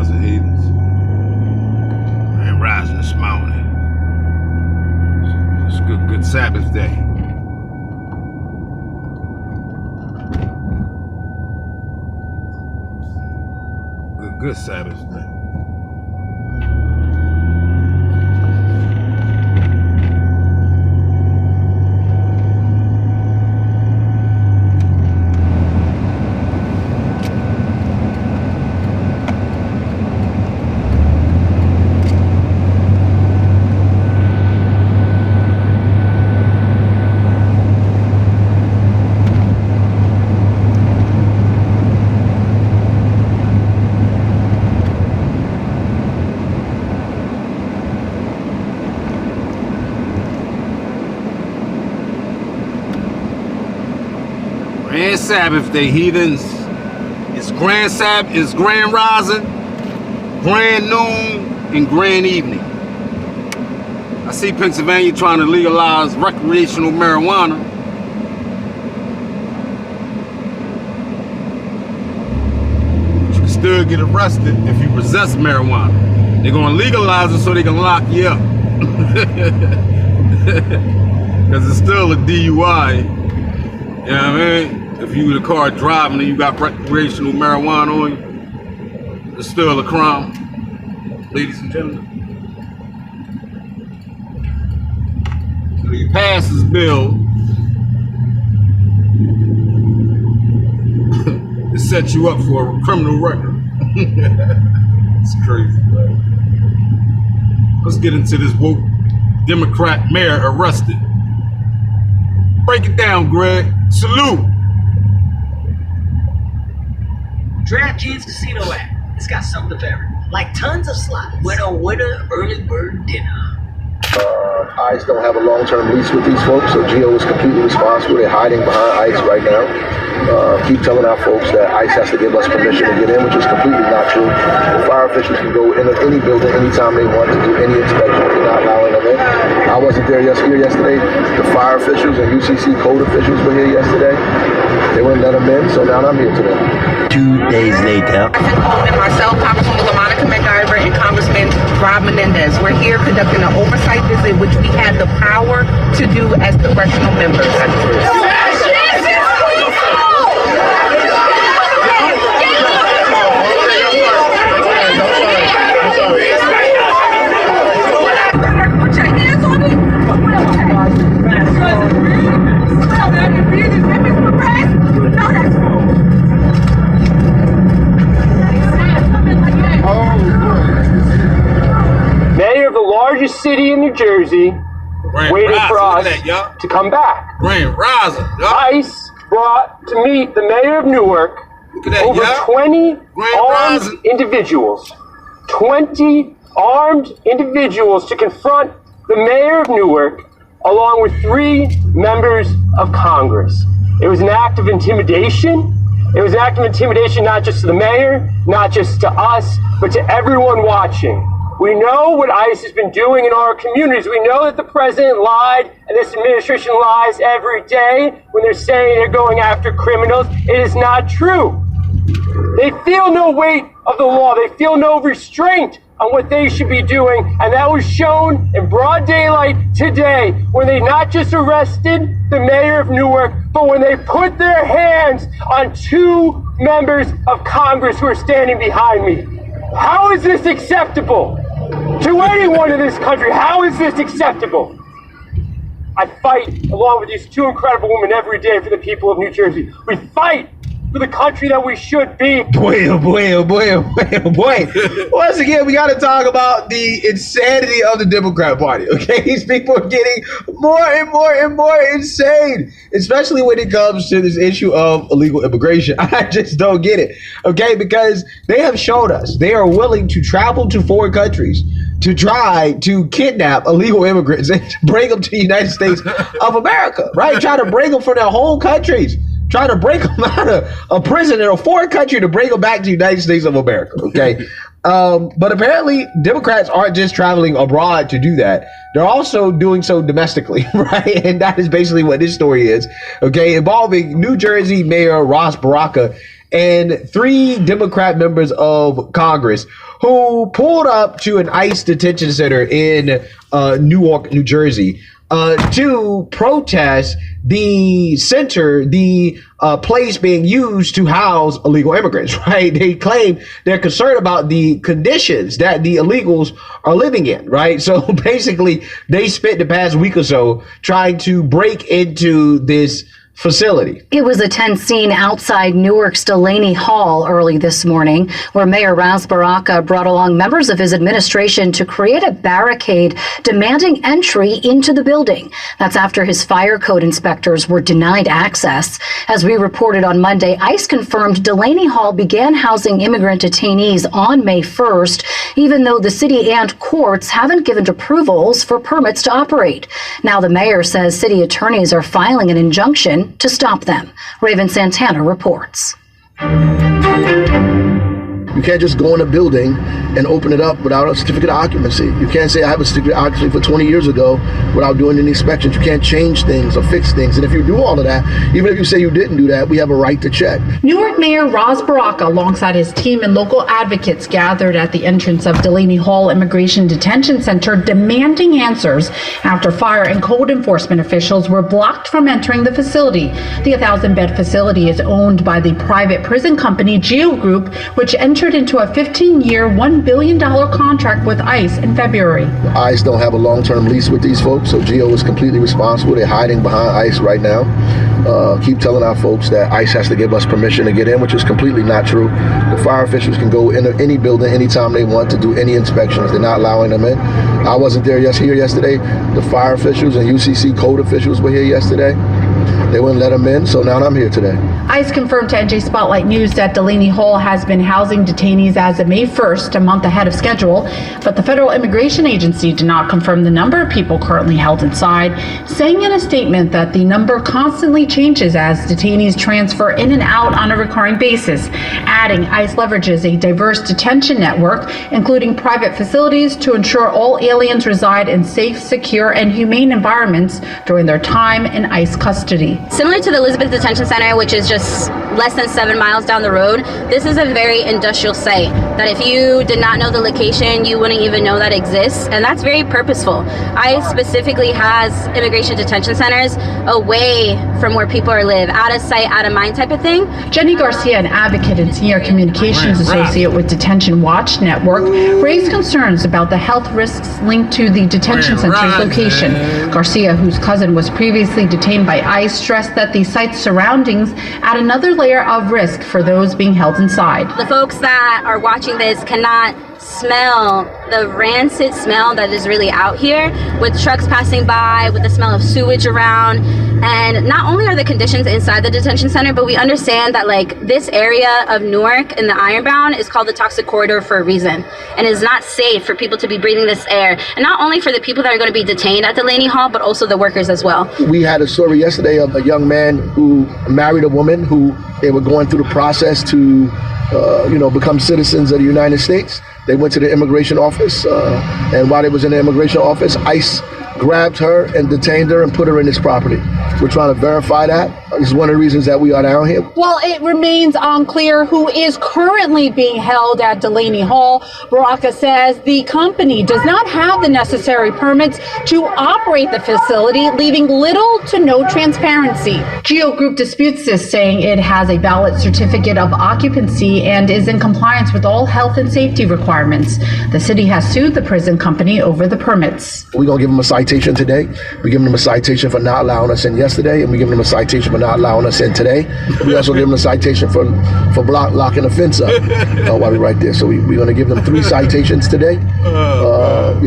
Rising, heathens. Grand Rising this morning. It's a good Sabbath day. Good Sabbath day. Grand Sabbath day, heathens. It's Grand Sabbath, it's Grand Rising, Grand Noon, and Grand Evening. I see Pennsylvania trying to legalize recreational marijuana. But you can still get arrested if you possess marijuana. They're gonna legalize it so they can lock you up. Because it's still a DUI. You know what I mean? If you in a car driving and you got recreational marijuana on you, it's still a crime, ladies and gentlemen. So he passed his bill. It sets you up for a criminal record. It's crazy, right? Let's get into this woke Democrat mayor arrested. Break it down, Greg. Salute. DraftKings Casino app. It's got something for everyone. Like tons of slots. Winner, early bird dinner. ICE don't have a long-term lease with these folks, so GEO is completely responsible. They're hiding behind ICE right now. Keep telling our folks that ICE has to give us permission to get in, which is completely not true. Fire officials can go in any building anytime they want to do any inspection. We're not allowing them in. I wasn't there yesterday. The fire officials and UCC code officials were here yesterday. They wouldn't let them in, so now I'm here today. 2 days later. And myself, Congresswoman LaMonica McIver, and Congressman Rob Menendez. We're here conducting an oversight visit, which we had the power to do as congressional members. Put your hands on me. Mayor of the largest city in New Jersey, waiting for us to come back. Grand Rising, ICE brought to meet the mayor of Newark over 20 armed individuals. 20 armed individuals to confront the mayor of Newark, along with 3 members of Congress. It was an act of intimidation. It was an act of intimidation not just to the mayor, not just to us, but to everyone watching. We know what ICE has been doing in our communities. We know that the president lied and this administration lies every day when they're saying they're going after criminals. It is not true. They feel no weight of the law. They feel no restraint on what they should be doing. And that was shown in broad daylight today when they not just arrested the mayor of Newark, but when they put their hands on 2 members of Congress who are standing behind me. How is this acceptable to anyone in this country? How is this acceptable? I fight along with these 2 incredible women every day for the people of New Jersey. We fight for the country that we should be. Boy, oh boy, oh boy, oh boy, oh boy. Once again, we got to talk about the insanity of the Democrat Party, okay? These people are getting more and more and more insane, especially when it comes to this issue of illegal immigration. I just don't get it, okay? Because they have shown us they are willing to travel to foreign countries to try to kidnap illegal immigrants and to bring them to the United States of America, right? Try to bring them from their home countries. Trying to break them out of a prison in a foreign country to bring them back to the United States of America, okay? But apparently, Democrats aren't just traveling abroad to do that. They're also doing so domestically, right? And that is basically what this story is, okay? Involving New Jersey Mayor Ross Baraka and 3 Democrat members of Congress who pulled up to an ICE detention center in Newark, New Jersey, to protest the center, the place being used to house illegal immigrants, right? They claim they're concerned about the conditions that the illegals are living in, right? So basically, they spent the past week or so trying to break into this facility. It was a tense scene outside Newark's Delaney Hall early this morning, where Mayor Ras Baraka brought along members of his administration to create a barricade demanding entry into the building. That's after his fire code inspectors were denied access. As we reported on Monday, ICE confirmed Delaney Hall began housing immigrant detainees on May 1st, even though the city and courts haven't given approvals for permits to operate. Now the mayor says city attorneys are filing an injunction to stop them. Raven Santana reports. You can't just go in a building and open it up without a certificate of occupancy. You can't say I have a certificate of occupancy for 20 years ago without doing any inspections. You can't change things or fix things. And if you do all of that, even if you say you didn't do that, we have a right to check. Newark Mayor Ras Baraka, alongside his team and local advocates, gathered at the entrance of Delaney Hall Immigration Detention Center demanding answers after fire and code enforcement officials were blocked from entering the facility. The 1,000-bed facility is owned by the private prison company Geo Group, which entered into a 15-year, $1 billion contract with ICE in February. ICE don't have a long-term lease with these folks, so Geo is completely responsible. They're hiding behind ICE right now. Keep telling our folks that ICE has to give us permission to get in, which is completely not true. The fire officials can go into any building anytime they want to do any inspections. They're not allowing them in. I wasn't here yesterday. The fire officials and UCC code officials were here yesterday. They wouldn't let them in, so now I'm here today. ICE confirmed to NJ Spotlight News that Delaney Hall has been housing detainees as of May 1st, a month ahead of schedule, but the Federal Immigration Agency did not confirm the number of people currently held inside, saying in a statement that the number constantly changes as detainees transfer in and out on a recurring basis, adding ICE leverages a diverse detention network, including private facilities, to ensure all aliens reside in safe, secure, and humane environments during their time in ICE custody. Similar to the Elizabeth Detention Center, which is just less than 7 miles down the road, this is a very industrial site that if you did not know the location, you wouldn't even know that exists, and that's very purposeful. ICE specifically has immigration detention centers away from where people live, out of sight, out of mind type of thing. Jenny Garcia, an advocate and senior communications associate with Detention Watch Network, raised concerns about the health risks linked to the detention center's location. Garcia, whose cousin was previously detained by ICE, stressed that the site's surroundings add another layer of risk for those being held inside. The folks that are watching this cannot smell the rancid smell that is really out here, with trucks passing by, with the smell of sewage around. And not only are the conditions inside the detention center, but we understand that like this area of Newark and the Ironbound is called the toxic corridor for a reason, and is not safe for people to be breathing this air. And not only for the people that are going to be detained at Delaney Hall, but also the workers as well. We had a story yesterday of a young man who married a woman who they were going through the process to become citizens of the United States. They went to the immigration office, and while they was in the immigration office, ICE grabbed her and detained her and put her in this property. We're trying to verify that. This is one of the reasons that we are down here. While it remains unclear who is currently being held at Delaney Hall, Baraka says the company does not have the necessary permits to operate the facility, leaving little to no transparency. Geo Group disputes this, saying it has a valid certificate of occupancy and is in compliance with all health and safety requirements. The city has sued the prison company over the permits. We're going to give them a citation today. We're giving them a citation for not allowing us in yesterday, and we're giving them a citation for not allowing us in today. We also give them a citation for locking the fence up while we're right there. So we're going to give them 3 citations today, and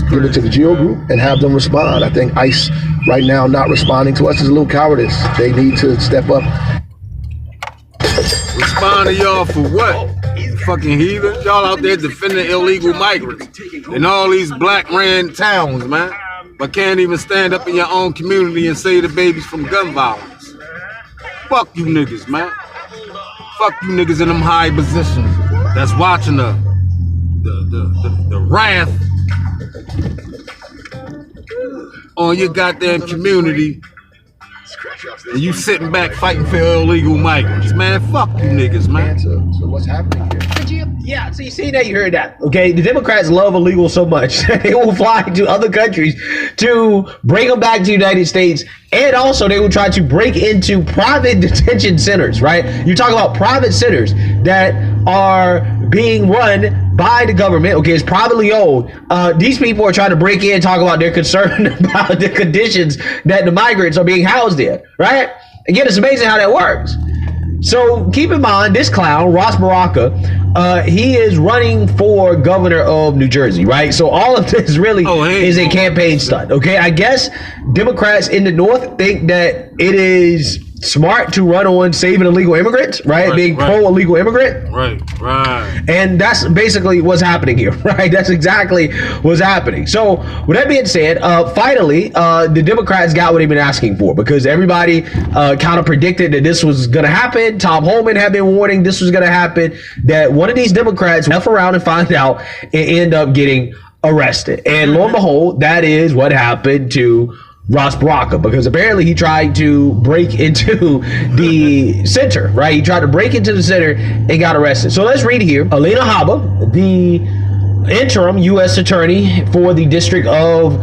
give it to the Geo Group and have them respond. I think ICE right now not responding to us is a little cowardice. They need to step up. Respond to y'all for what? Fucking heathens. Y'all out there defending illegal migrants in all these black ran towns, man. But can't even stand up in your own community and save the babies from gun violence. Fuck you niggas, man. Fuck you niggas in them high positions that's watching the wrath on your goddamn community And you sitting back fighting for illegal migrants, man. Fuck you niggas, man. So what's happening here? Yeah, so you see that, you heard that. Okay, the Democrats love illegal so much they will fly to other countries to bring them back to the United States, and also they will try to break into private detention centers, right? You talk about private centers that are being run by the government, okay, it's privately owned. These people are trying to break in and talk about their concern about the conditions that the migrants are being housed in, right? Again, it's amazing how that works. So keep in mind, this clown, Ross Baraka, he is running for governor of New Jersey, right? So all of this really is a campaign stunt, okay? I guess Democrats in the North think that it is smart to run on saving illegal immigrants, right? Being pro-illegal immigrant. Right. And that's basically what's happening here, right? That's exactly what's happening. So with that being said, finally, the Democrats got what they've been asking for, because everybody kind of predicted that this was going to happen. Tom Holman had been warning this was going to happen, that one of these Democrats would F around and find out and end up getting arrested. And lo and behold, that is what happened to Ross Baraka, because apparently he tried to break into the center, right? He tried to break into the center and got arrested. So let's read here. Alina Habba, the interim U.S. attorney for the District of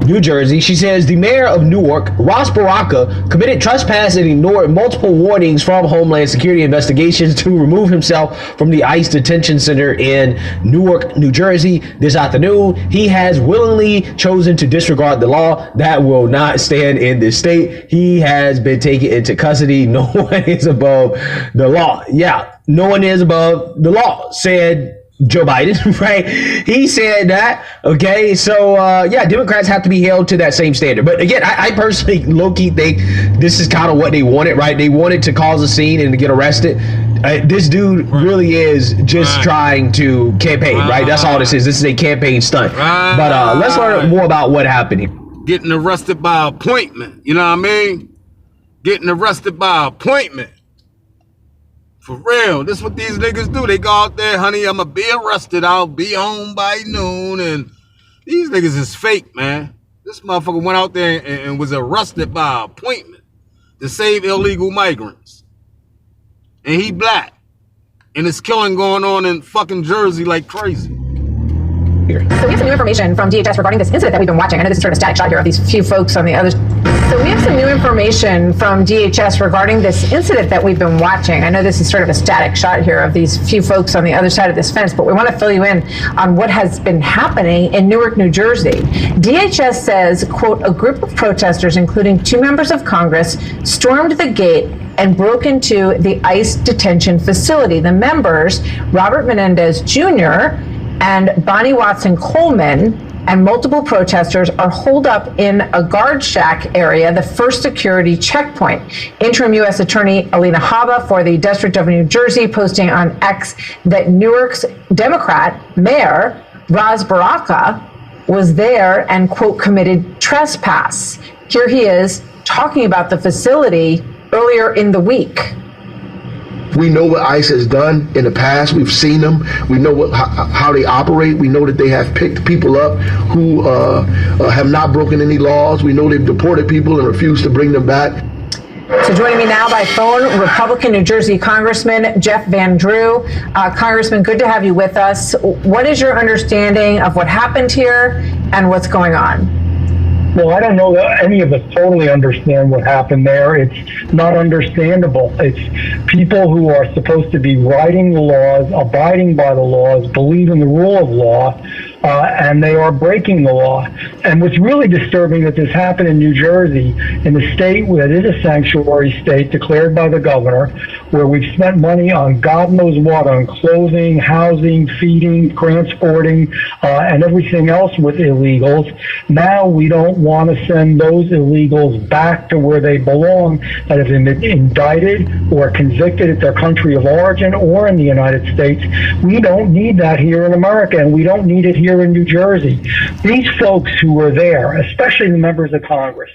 New Jersey, she says the mayor of Newark, Ross Baraka, committed trespass and ignored multiple warnings from Homeland Security investigations to remove himself from the ICE detention center in Newark, New Jersey this afternoon. He has willingly chosen to disregard the law that will not stand in this state. He has been taken into custody. No one is above the law. Yeah, no one is above the law, said Joe Biden, right? He said that, okay? So, yeah, Democrats have to be held to that same standard. But again, I personally low-key think this is kind of what they wanted, right? They wanted to cause a scene and to get arrested. This dude really is just trying to campaign, right? That's all this is. This is a campaign stunt. But let's learn more about what happened here. Getting arrested by appointment, you know what I mean? Getting arrested by appointment. For real, this is what these niggas do. They go out there, honey, I'ma be arrested. I'll be home by noon. And these niggas is fake, man. This motherfucker went out there and was arrested by appointment to save illegal migrants. And he black. And it's killing going on in fucking Jersey like crazy. So we have some new information from DHS regarding this incident that we've been watching. I know this is sort of a static shot here of these few folks on the other. So we have some new information from DHS regarding this incident that we've been watching. I know this is sort of a static shot here of these few folks on the other side of this fence, but we want to fill you in on what has been happening in Newark, New Jersey. DHS says, quote, a group of protesters, including 2 members of Congress, stormed the gate and broke into the ICE detention facility. The members, Robert Menendez Jr., and Bonnie Watson Coleman, and multiple protesters are holed up in a guard shack area, the first security checkpoint. Interim U.S. Attorney Alina Habba for the District of New Jersey posting on X that Newark's Democrat mayor, Ross Baraka, was there and, quote, committed trespass. Here he is talking about the facility earlier in the week. We know what ICE has done in the past. We've seen them. We know how they operate. We know that they have picked people up who have not broken any laws. We know they've deported people and refused to bring them back. So joining me now by phone, Republican New Jersey Congressman Jeff Van Drew. Congressman, good to have you with us. What is your understanding of what happened here and what's going on? Well, I don't know that any of us totally understand what happened there. It's not understandable. It's people who are supposed to be writing the laws, abiding by the laws, believe in the rule of law, and they are breaking the law. And what's really disturbing that this happened in New Jersey, in the state that is a sanctuary state declared by the governor, where we've spent money on God knows what, on clothing, housing, feeding, transporting, and everything else with illegals. Now we don't want to send those illegals back to where they belong, that have been indicted or convicted at their country of origin or in the United States. We don't need that here in America, and we don't need it here in New Jersey. These folks who were there, especially the members of Congress,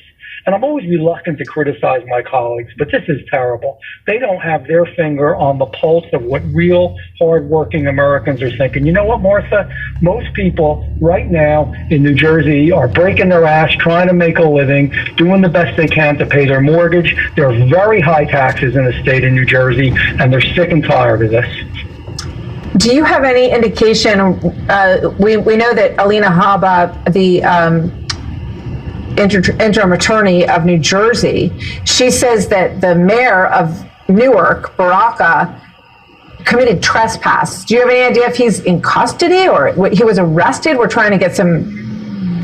and I'm always reluctant to criticize my colleagues, but this is terrible. They don't have their finger on the pulse of what real hardworking Americans are thinking. You know what, Martha? Most people right now in New Jersey are breaking their ass, trying to make a living, doing the best they can to pay their mortgage. There are very high taxes in the state of New Jersey, and they're sick and tired of this. Do you have any indication? We know that Alina Habba, the interim attorney of New Jersey, she says that the mayor of Newark, Baraka, committed trespass. Do you have any idea if he's in custody or he was arrested? We're trying to get some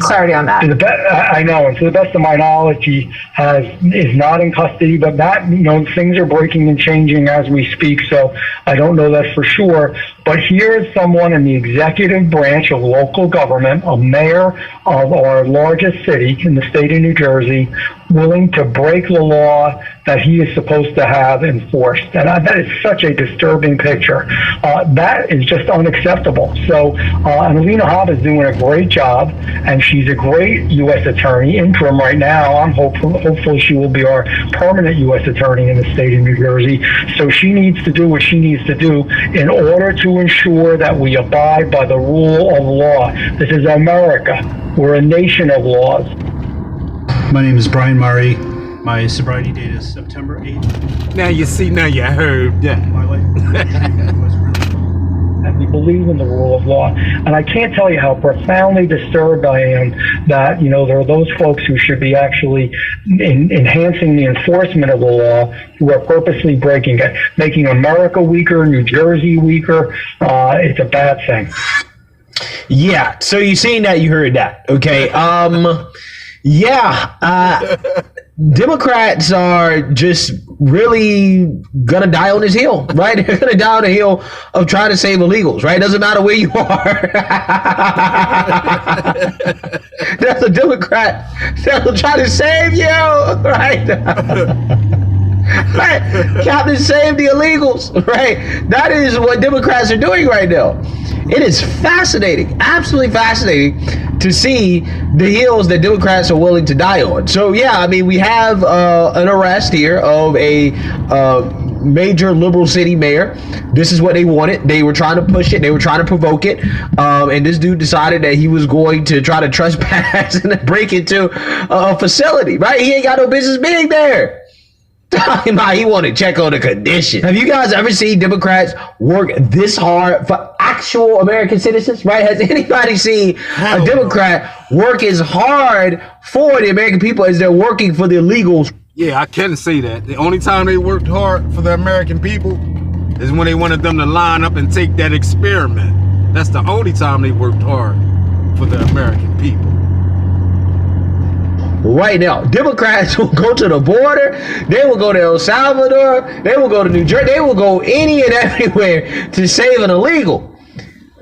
clarity on that. I know, and to the best of my knowledge, he is not in custody. But that, things are breaking and changing as we speak, so I don't know that for sure. But here is someone in the executive branch of local government, a mayor of our largest city in the state of New Jersey, willing to break the law that he is supposed to have enforced. And that is such a disturbing picture. That is just unacceptable. So, and Alina Habba is doing a great job, and she's a great U.S. attorney, interim right now. I'm hopefully she will be our permanent U.S. attorney in the state of New Jersey. So she needs to do what she needs to do in order to ensure that we abide by the rule of law. This is America. We're a nation of laws. My name is Brian Murray. My sobriety date is September 8th. Now you see, now you heard. Yeah. My life was really and we believe in the rule of law. And I can't tell you how profoundly disturbed I am that, there are those folks who should be actually enhancing the enforcement of the law who are purposely breaking it, making America weaker, New Jersey weaker. It's a bad thing. Yeah. So you seen that, you heard that. Okay. Democrats are just really gonna die on this hill, right? They're gonna die on the hill of trying to save illegals, right? Doesn't matter where you are. There's a Democrat that'll try to save you, right? Right? Captain, save the illegals, right? That is what Democrats are doing right now. It is fascinating, absolutely fascinating to see the hills that Democrats are willing to die on. So yeah, I mean, we have an arrest here of a major liberal city mayor. This is what they wanted. They were trying to push it. They were trying to provoke it. And this dude decided that he was going to try to trespass and break into a facility, right? He ain't got no business being there. He want to check on the condition. Have you guys ever seen Democrats work this hard for actual American citizens, right? Has anybody seen a Democrat work as hard for the American people as they're working for the illegals? Yeah, I can say that. The only time they worked hard for the American people is when they wanted them to line up and take that experiment. That's the only time they worked hard for the American people. Right now, Democrats will go to the border, they will go to El Salvador, they will go to New Jersey, they will go any and everywhere to save an illegal.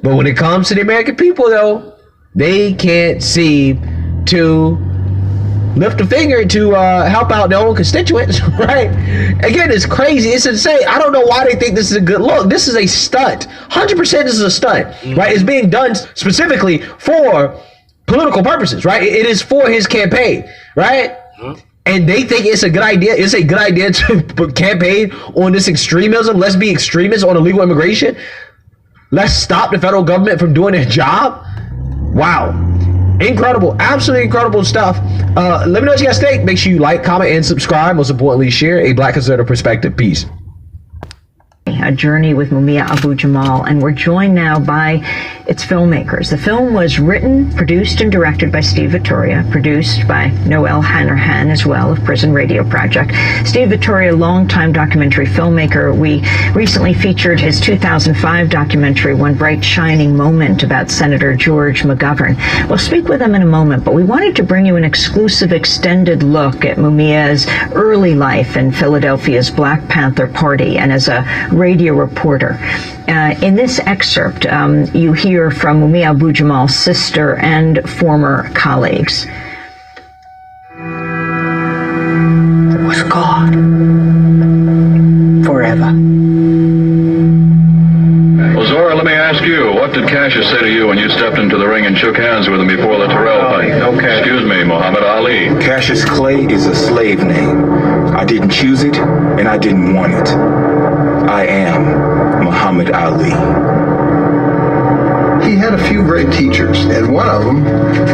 But when it comes to the American people, though, they can't seem to lift a finger to help out their own constituents, right? Again, it's crazy, it's insane. I don't know why they think this is a good look. This is a stunt. 100% this is a stunt, right? It's being done specifically for political purposes, right? It is for his campaign, right? And they think it's a good idea. It's a good idea to campaign on this extremism. Let's be extremists on illegal immigration. Let's stop the federal government from doing their job. Wow. Incredible. Absolutely incredible stuff. Let me know what you guys think. Make sure you like, comment, and subscribe. Most importantly, share. A Black conservative perspective. Peace. A journey with Mumia Abu-Jamal, and we're joined now by its filmmakers. The film was written, produced, and directed by Steve Vittoria, produced by Noel Hanrahan as well of Prison Radio Project. Steve Vittoria, longtime documentary filmmaker. We recently featured his 2005 documentary, One Bright Shining Moment, about Senator George McGovern. We'll speak with him in a moment, but we wanted to bring you an exclusive extended look at Mumia's early life in Philadelphia's Black Panther Party and as a radio reporter. In this excerpt, you hear from Mumia Abu-Jamal's sister and former colleagues. It was God. Forever. Well, Zora, let me ask you, what What did Cassius say to you when you stepped into the ring and shook hands with him before the Terrell fight? Okay. Excuse me, Muhammad Ali. Cassius Clay is a slave name. I didn't choose it, and I didn't want it. I am Muhammad Ali. He had a few great teachers, and one of them,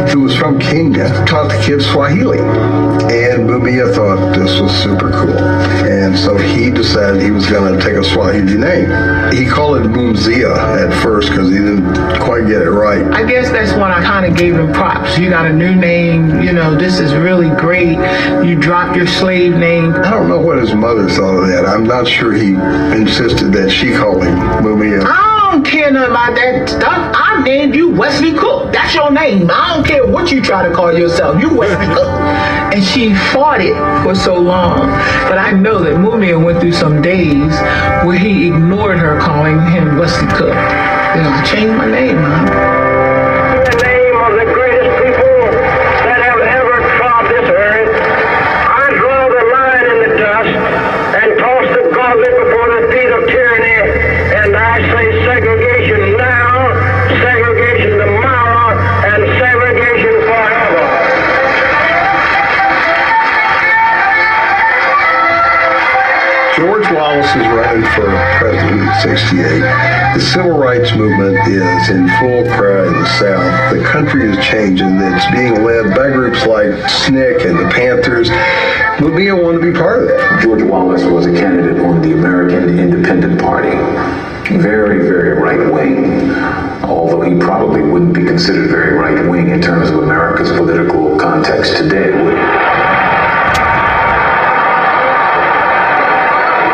who was from Kenya, taught the kids Swahili. And Mumia thought this was super cool. And so he decided he was going to take a Swahili name. He called it Mumzia at first because he didn't quite get it right. I guess that's when I kind of gave him props. You got a new name, you know, this is really great. You dropped your slave name. I don't know what his mother thought of that. I'm not sure he insisted that she called him Mumia. I don't care nothing about that stuff. I named you Wesley Cook. That's your name. I don't care what you try to call yourself. You Wesley Cook. And she fought it for so long. But I know that Mumia went through some days where he ignored her calling him Wesley Cook. You know, I changed my name, huh? In the name of the greatest people that have ever trod this earth, I draw the line in the dust and toss the gauntlet before the feet of tyranny, and I say segregation now, segregation tomorrow, and segregation forever. George Wallace is running for president in '68. The civil rights movement is in full cry in the South. The country is changing. It's being led by groups like SNCC and the Panthers. Mumia wanted to be part of that. George Wallace was a candidate on the American Independent Party. Very, very right-wing, although he probably wouldn't be considered very right-wing in terms of America's political context today.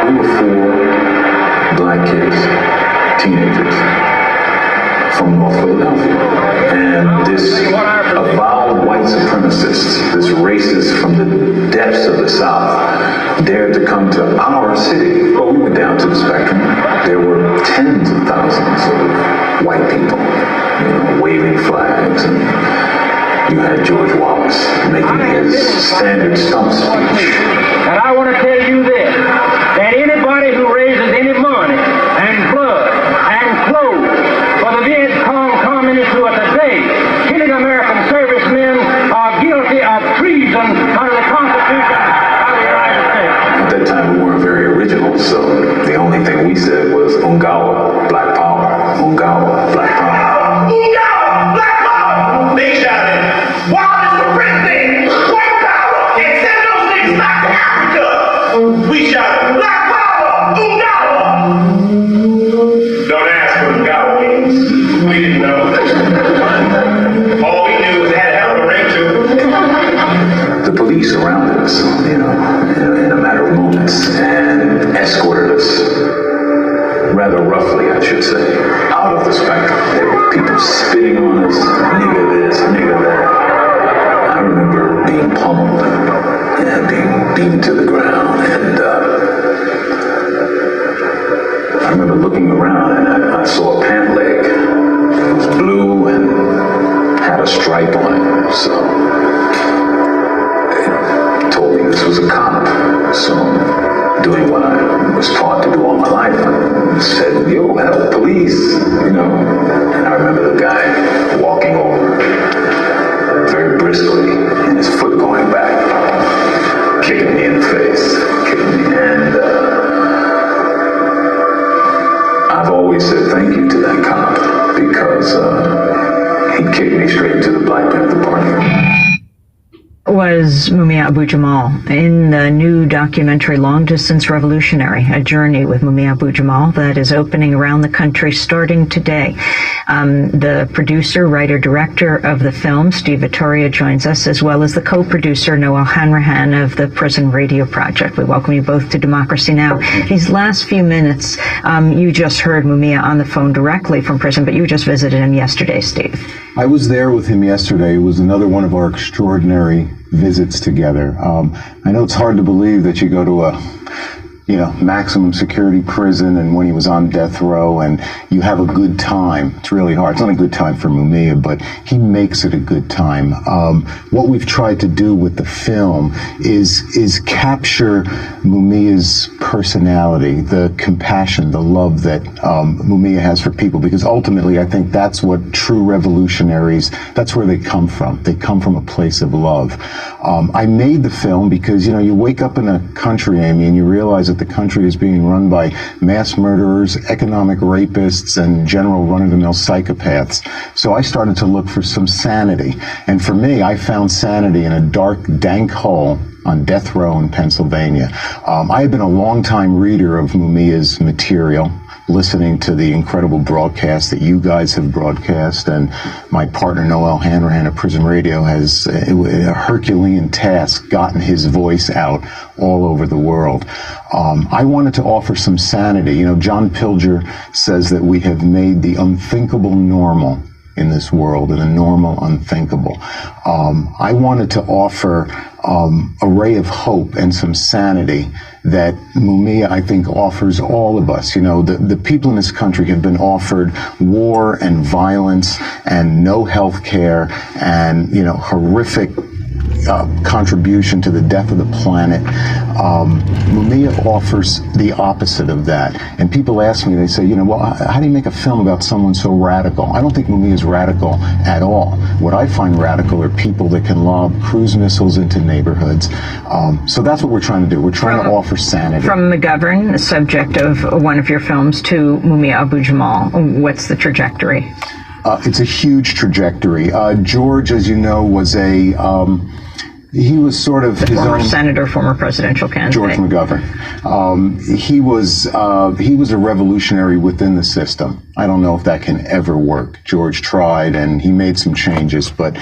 We were four black kids, teenagers, from North Philadelphia. And this avowed white supremacist, this racist from the depths of the South, dared to come to our city. Well, we went down to the spectrum. There were tens of thousands of white people, you know, waving flags, and you had George Wallace making his standard stump speech. And I want to tell you this, that anybody who raises any money and blood and clothes for the Viet Cong communists who are today killing American servicemen are guilty of treason under the Constitution of the United States. At that time, we weren't very original, so the only thing we said was Ungawa, Black Power, Ungawa, Black Power. Ungawa, Black Power! They shouted, Wallace the president, White Power, and send those niggas back to Africa! We shouted, Black Power, Ungawa! Don't ask what Ungawa means. We didn't know. All we knew was it had a hell of a ring to it. The police surrounded us, you know, in a matter of moments, and escorted us, rather roughly, I should say, out of the spectrum. There were people spitting on us, nigga this, nigga that. I remember being pummeled and being beaten to the ground, and I remember looking around and I saw a pant leg. It was blue and had a stripe on it, so they told me this was a cop. So doing what I was taught to do all my life, I said, yo, help, police, you know. And I remember the guy walking over very briskly and his foot going back, kicking me in the face, kicking me. And I've always said thank you to that cop because he kicked me straight into the Black Panther Party. Was Mumia Abu-Jamal in the new documentary Long Distance Revolutionary, a journey with Mumia Abu-Jamal that is opening around the country starting today. The producer, writer, director of the film, Steve Vittoria, joins us, as well as the co-producer, Noel Hanrahan of the Prison Radio Project. We welcome you both to Democracy Now! These last few minutes, you just heard Mumia on the phone directly from prison, but you just visited him yesterday, Steve. I was there with him yesterday. It was another one of our extraordinary visits together. I know it's hard to believe that you go to maximum security prison and when he was on death row, and you have a good time. It's really hard. It's not a good time for Mumia, but he makes it a good time. What we've tried to do with the film is capture Mumia's personality, the compassion, the love that Mumia has for people, because ultimately I think that's what true revolutionaries, that's where they come from. They come from a place of love. I made the film because, you wake up in a country, Amy, and you realize that the country is being run by mass murderers, economic rapists, and general run-of-the-mill psychopaths. So I started to look for some sanity. And for me, I found sanity in a dark, dank hole on death row in Pennsylvania. I had been a long-time reader of Mumia's material, listening to the incredible broadcast that you guys have broadcast, and my partner Noel Hanrahan at Prison Radio has, a Herculean task, gotten his voice out all over the world. I wanted to offer some sanity. John Pilger says that we have made the unthinkable normal in this world, and the normal unthinkable. I wanted to offer a ray of hope and some sanity that Mumia, I think, offers all of us. The people in this country have been offered war and violence and no health care and, horrific contribution to the death of the planet. Mumia offers the opposite of that. And people ask me, they say, well, how do you make a film about someone so radical? I don't think Mumia is radical at all. What I find radical are people that can lob cruise missiles into neighborhoods. So that's what we're trying to do. We're trying to offer sanity. From McGovern, the subject of one of your films, to Mumia Abu-Jamal, what's the trajectory? It's a huge trajectory. George, as you know, was he was sort of his former own senator, former presidential candidate. George McGovern. He was a revolutionary within the system. I don't know if that can ever work. George tried, and he made some changes, but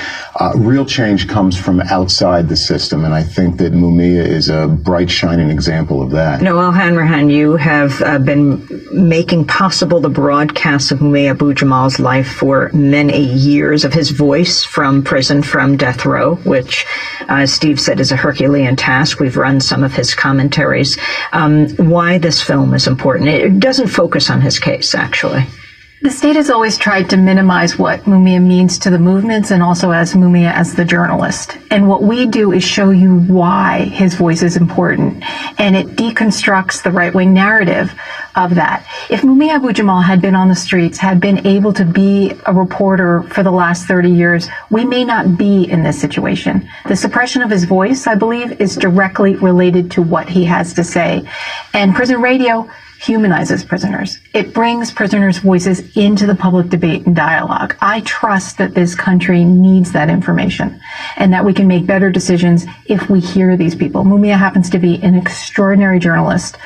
real change comes from outside the system, and I think that Mumia is a bright, shining example of that. Noel Hanrahan, you have been making possible the broadcast of Mumia Abu-Jamal's life for many years, of his voice from prison, from death row, which, as Steve said, is a Herculean task. We've run some of his commentaries. Why this film is important? It doesn't focus on his case, actually. The state has always tried to minimize what Mumia means to the movements, and also as Mumia as the journalist. And what we do is show you why his voice is important, and it deconstructs the right-wing narrative of that. If Mumia Abu-Jamal had been on the streets, had been able to be a reporter for the last 30 years, we may not be in this situation. The suppression of his voice, I believe, is directly related to what he has to say. And Prison Radio humanizes prisoners. It brings prisoners' voices into the public debate and dialogue. I trust that this country needs that information, and that we can make better decisions if we hear these people. Mumia happens to be an extraordinary journalist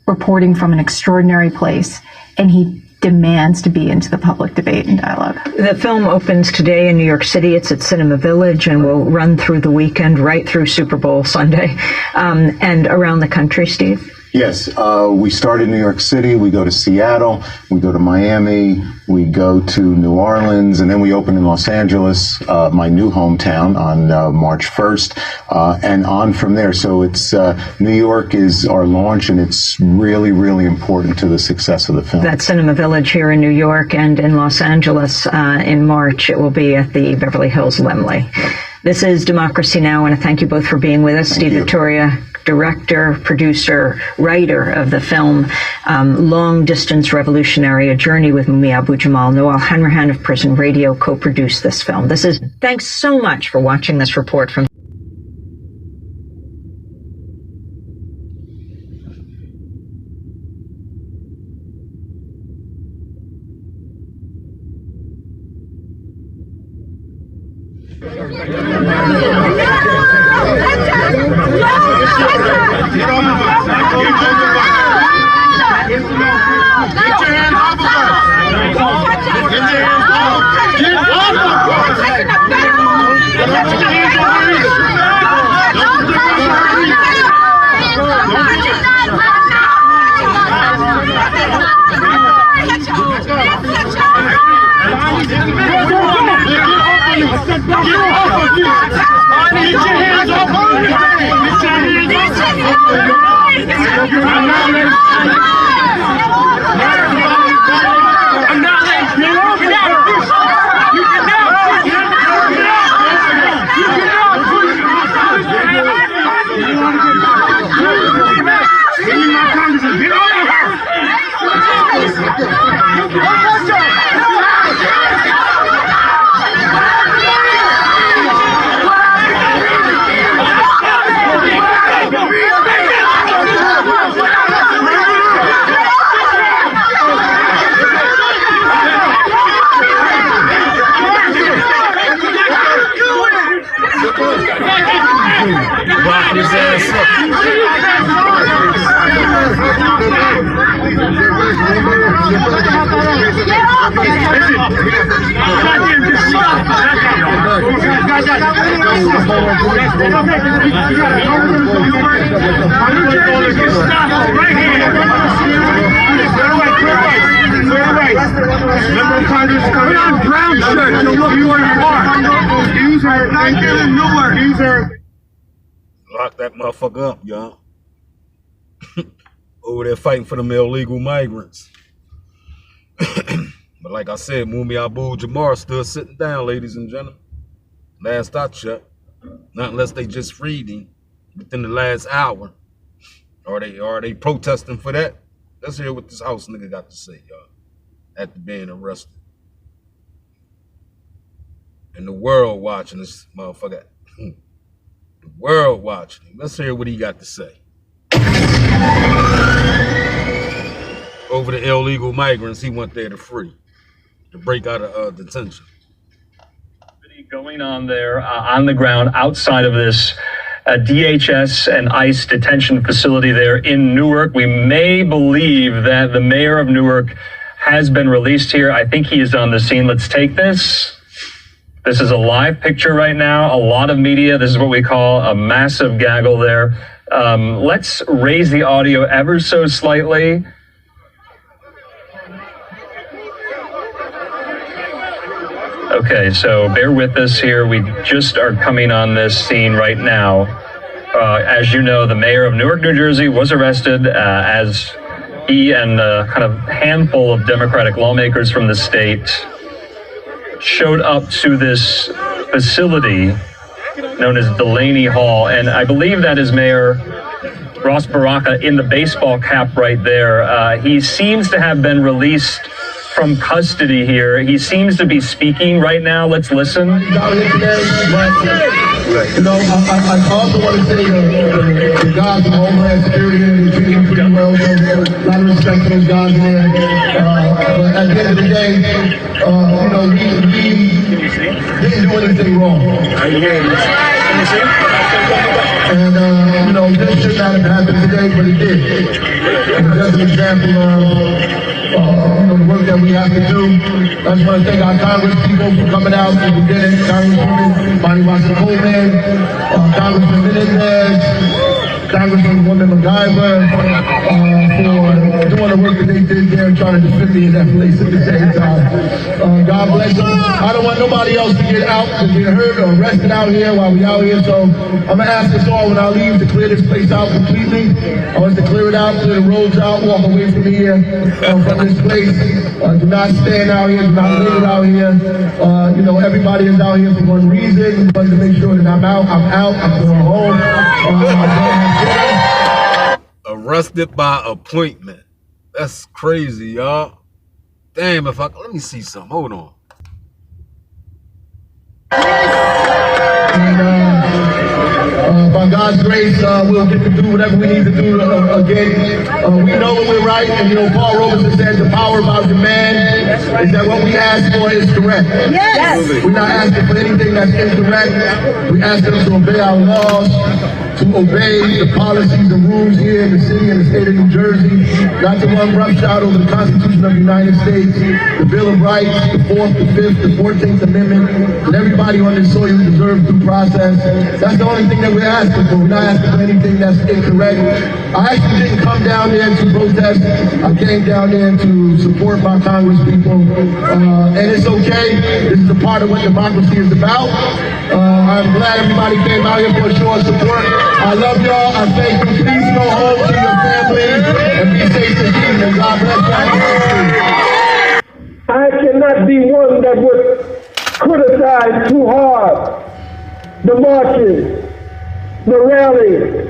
reporting from an extraordinary place, and he demands to be into the public debate and dialogue. The film opens today in New York City. It's at Cinema Village and will run through the weekend, right through Super Bowl Sunday, and around the country, Steve. Yes, we start in New York City, we go to Seattle, we go to Miami, we go to New Orleans, and then we open in Los Angeles, my new hometown, on March 1st, and on from there. So it's New York is our launch, and it's really, really important to the success of the film. That's Cinema Village here in New York, and in Los Angeles in March it will be at the Beverly Hills Laemmle. This is Democracy Now! I want to thank you both for being with us. Steve Victoria, director, producer, writer of the film Long Distance Revolutionary, A Journey with Mumia Abu-Jamal. Noel Hanrahan of Prison Radio co-produced this film. Thanks so much for watching this report from Get your hands off! Member of Congress coming on brown shirt. You'll look where you are. These are right there in Newark. These are. Lock that motherfucker up, y'all. Over there fighting for them illegal migrants. But like I said, Mumia Abu-Jamal still sitting down, ladies and gentlemen. Last I checked. Not unless they just freed him within the last hour. Are they protesting for that? Let's hear what this house nigga got to say, y'all. After being arrested. And the world watching this motherfucker. The world watching him. Let's hear what he got to say. Over the illegal migrants he went there to free. To break out of detention. Going on there on the ground outside of this DHS and ICE detention facility there in Newark. We may believe that the mayor of Newark has been released here. I think he is on the scene. Let's take this. This is a live picture right now. A lot of media. This is what we call a massive gaggle there. Let's raise the audio ever so slightly. Okay, so bear with us here. We just are coming on this scene right now. As you know, the mayor of Newark, New Jersey was arrested as he and a kind of handful of Democratic lawmakers from the state showed up to this facility known as Delaney Hall. And I believe that is Mayor Ras Baraka in the baseball cap right there. He seems to have been released from custody here. He seems to be speaking right now. Let's listen. You know, I also want to say the guys from Homeland Security are treating him pretty well. So a lot of respect for those guys there. But at the end of the day, he didn't do anything wrong. And this should not have happened today, but it did. And that's an example of the work that we have to do. I just want to thank our Congress people for coming out and we did it. Congresswoman Bonnie Watson Coleman, Congressman Menendez, Congresswoman MacGyver for doing the work that they did there, trying to defend me in that place at the same time. God bless them. I don't want nobody else to get out, to get hurt or arrested out here while we out here. So I'm gonna ask us all when I leave to clear this place out completely. I want us to clear it out, clear the roads out, walk away from here, from this place. Do not stand out here, do not live out here. Everybody is out here for one reason. We want to make sure that I'm out, I'm going home. Arrested by appointment. That's crazy, y'all. Damn, let me see something. Hold on. By God's grace, we'll get to do whatever we need to do again. We know when we're right, and Paul Robeson said the power of our demand is that what we ask for is correct. Yes. We're not asking for anything that's incorrect. We ask them to obey our laws, to obey the policies and rules here in the city and the state of New Jersey, not to run roughshod over the Constitution of the United States, the Bill of Rights, the 4th, the 5th, the 14th Amendment, and everybody on this soil deserves due process. That's the only thing that we're asking for. We're not asking for anything that's incorrect. I actually didn't come down there to protest. I came down there to support my Congress people. And it's okay. This is a part of what democracy is about. I'm glad everybody came out here for a show of support. I love y'all. I thank you. Please go home to your families and be safe this evening. God bless you. I cannot be one that would criticize too hard the marches, the rallies,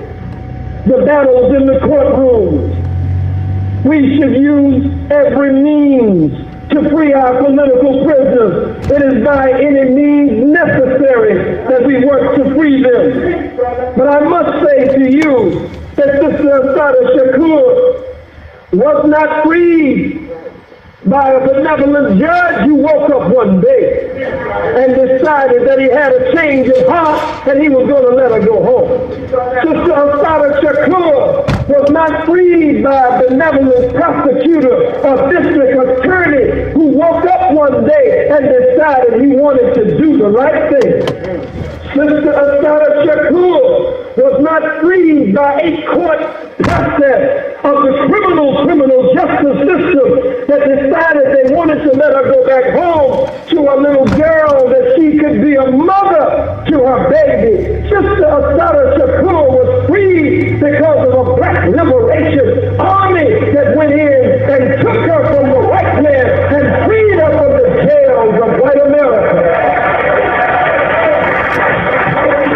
the battles in the courtrooms. We should use every means to free our political prisoners. It is by any means necessary that we work to free them. But I must say to you that Sister Assata Shakur was not freed by a benevolent judge who woke up one day and decided that he had a change of heart and he was going to let her go home. Sister Assata Shakur was not freed by a benevolent prosecutor or district attorney who woke up one day and decided he wanted to do the right thing. Sister Assata Shakur was not freed by a court process of the criminal justice system that decided they wanted to let her go back home to a little girl that she could be a mother to her baby. Sister Assata Shakur was freed because of a black liberation army that went in and took her from the white man and freed her from the jails of white America.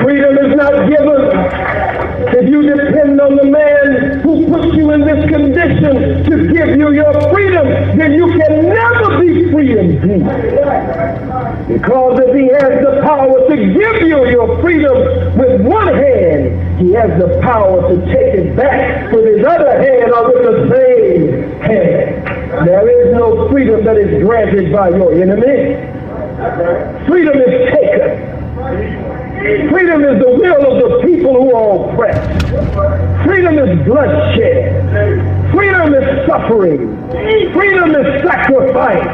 Freedom is not given if you depend on the man who puts you in this condition to give you your freedom. Then you can never be free indeed. Because if he has the power to give you your freedom with one hand, he has the power to take it back with his other hand or with the same hand. There is no freedom that is granted by your enemy. Freedom is taken. Freedom is the will of the people who are oppressed. Freedom is bloodshed. Freedom is suffering. Freedom is sacrifice.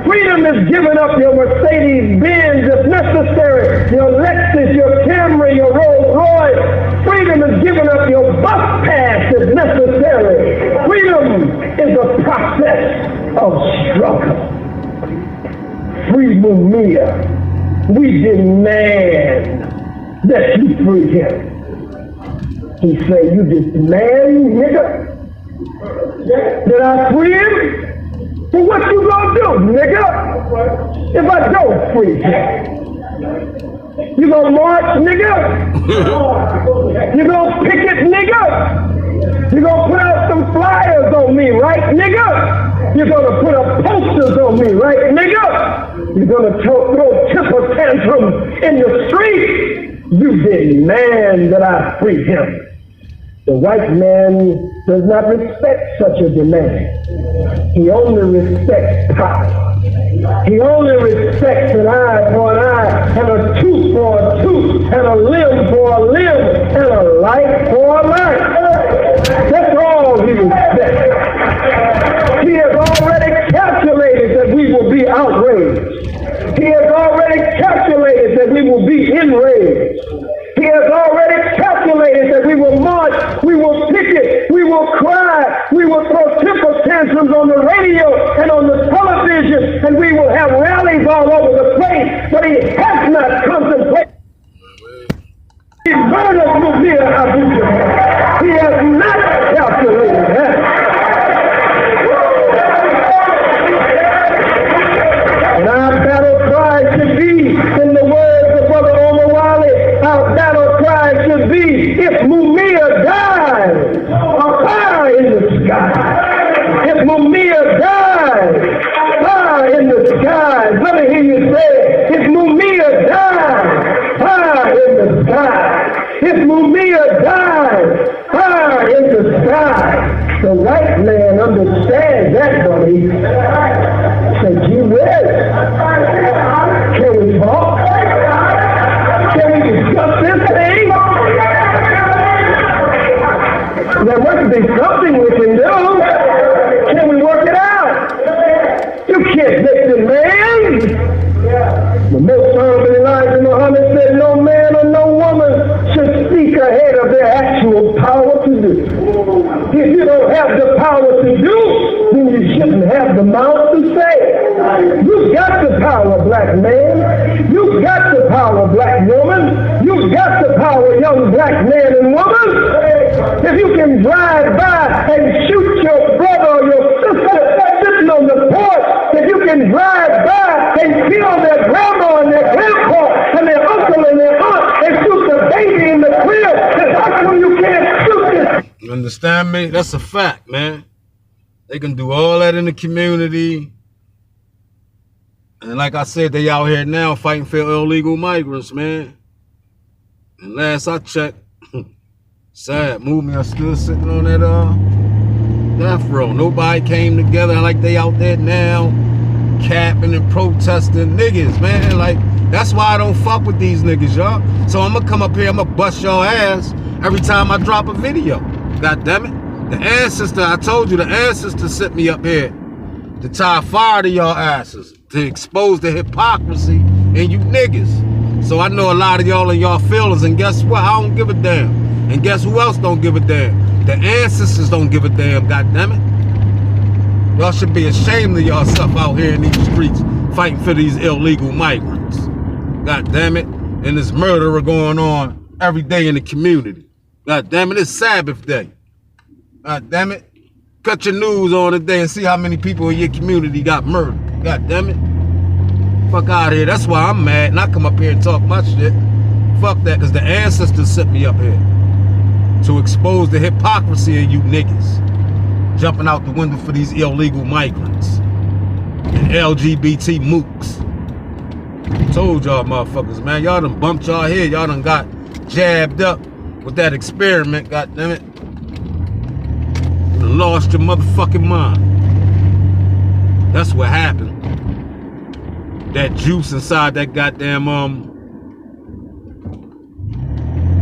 Freedom is giving up your Mercedes-Benz if necessary, your Lexus, your Camry, your Rolls-Royce. Freedom is giving up your bus pass if necessary. Freedom is a process of struggle. Free Mumia. We demand that you free him. He say, you demand, nigga, that I free him? Well, what you gonna do, nigga, if I don't free him? You gonna march, nigga? You gonna picket, nigga? You gonna put out some flyers on me, right, nigga? You're gonna put up posters on me, right, nigga? You're gonna throw temper tantrums in the street. You demand that I free him. The white man does not respect such a demand. He only respects power. He only respects an eye for an eye, and a tooth for a tooth, and a limb for a limb, and a life for a life. That's all he respects. He has already calculated that we will be outraged. He has already calculated that we will be enraged. He has already calculated that we will march, we will picket, we will cry, we will throw temper tantrums on the radio and on the television, and we will have rallies all over the place. But he has not contemplated. He murdered Mumia Abu Jamal. He has not calculated that. And our battle cry should be, in the words of Brother Omar Wali, our battle cry should be, if Mumia dies, fire in the sky. If Mumia dies, fire in the sky. Let me hear you say, if Mumia dies, fire in the sky. If Mumia dies, fire in the sky. The white man understands that, buddy. Say, gee whiz, can we talk? Can we discuss this thing? There must be something we can do. Can we work it out? You can't make the man. The most honorable Elijah Muhammad said, no man or no woman should speak ahead of their actual power to do. If you don't have the power to do, then you shouldn't have the mouth to say. You've got the power, black man. You've got the power, black woman. You've got the power, young black man and woman. If you can drive by and shoot your brother or your sister sitting on the porch, if you can drive by and kill their grandma and their grandpa and their uncle and their aunt and shoot the baby in the crib, then how come you can't shoot this? You understand me? That's a fact, man. They can do all that in the community. And like I said, they out here now fighting for illegal migrants, man. And last I checked, sad, Mumia still sitting on that death row. Nobody came together like they out there now, capping and protesting niggas, man. Like, that's why I don't fuck with these niggas, y'all. So I'm gonna come up here, I'm gonna bust your ass every time I drop a video. God damn it. The ancestor, I told you, the ancestor sent me up here to tie fire to y'all asses, to expose the hypocrisy in you niggas. So I know a lot of y'all in y'all feelings, and guess what? I don't give a damn. And guess who else don't give a damn? The ancestors don't give a damn, goddammit. Y'all should be ashamed of yourself out here in these streets fighting for these illegal migrants. God damn it. And this murder going on every day in the community. God damn it, it's Sabbath day. God damn it. Cut your news on today and see how many people in your community got murdered. God damn it. Fuck out of here. That's why I'm mad and I come up here and talk my shit. Fuck that, because the ancestors sent me up here to expose the hypocrisy of you niggas jumping out the window for these illegal migrants and LGBT mooks. Told y'all motherfuckers, man, y'all done bumped y'all head, y'all done got jabbed up with that experiment, goddammit. You done lost your motherfucking mind. That's what happened. That juice inside that goddamn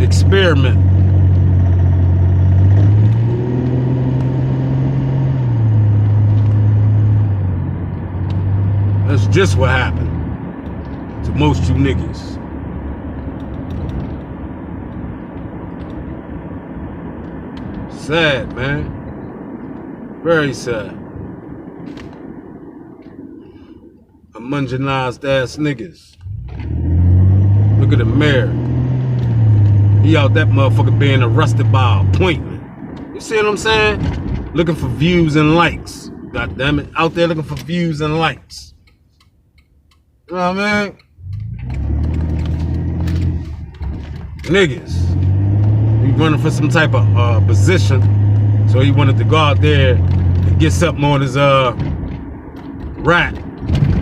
experiment. That's just what happened to most you niggas. Sad, man. Very sad. Homogenized ass niggas. Look at the mayor. He out that motherfucker being arrested by appointment. You see what I'm saying? Looking for views and likes. God damn it. Out there looking for views and likes. You know what I mean? Niggas. He running for some type of position. So he wanted to go out there and get something on his rap.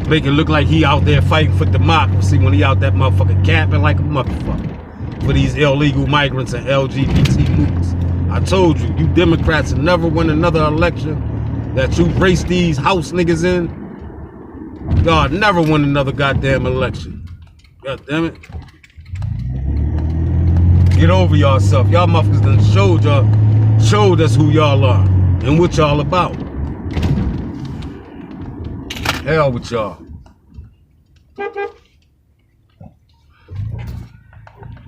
Make it look like he out there fighting for democracy when he out that motherfucker capping like a motherfucker for these illegal migrants and LGBT mooks. I told you, you Democrats will never win another election that you race these house niggas in. God, never win another goddamn election. God damn it. Get over yourself. Y'all motherfuckers done showed us who y'all are and what y'all about. Hell with y'all.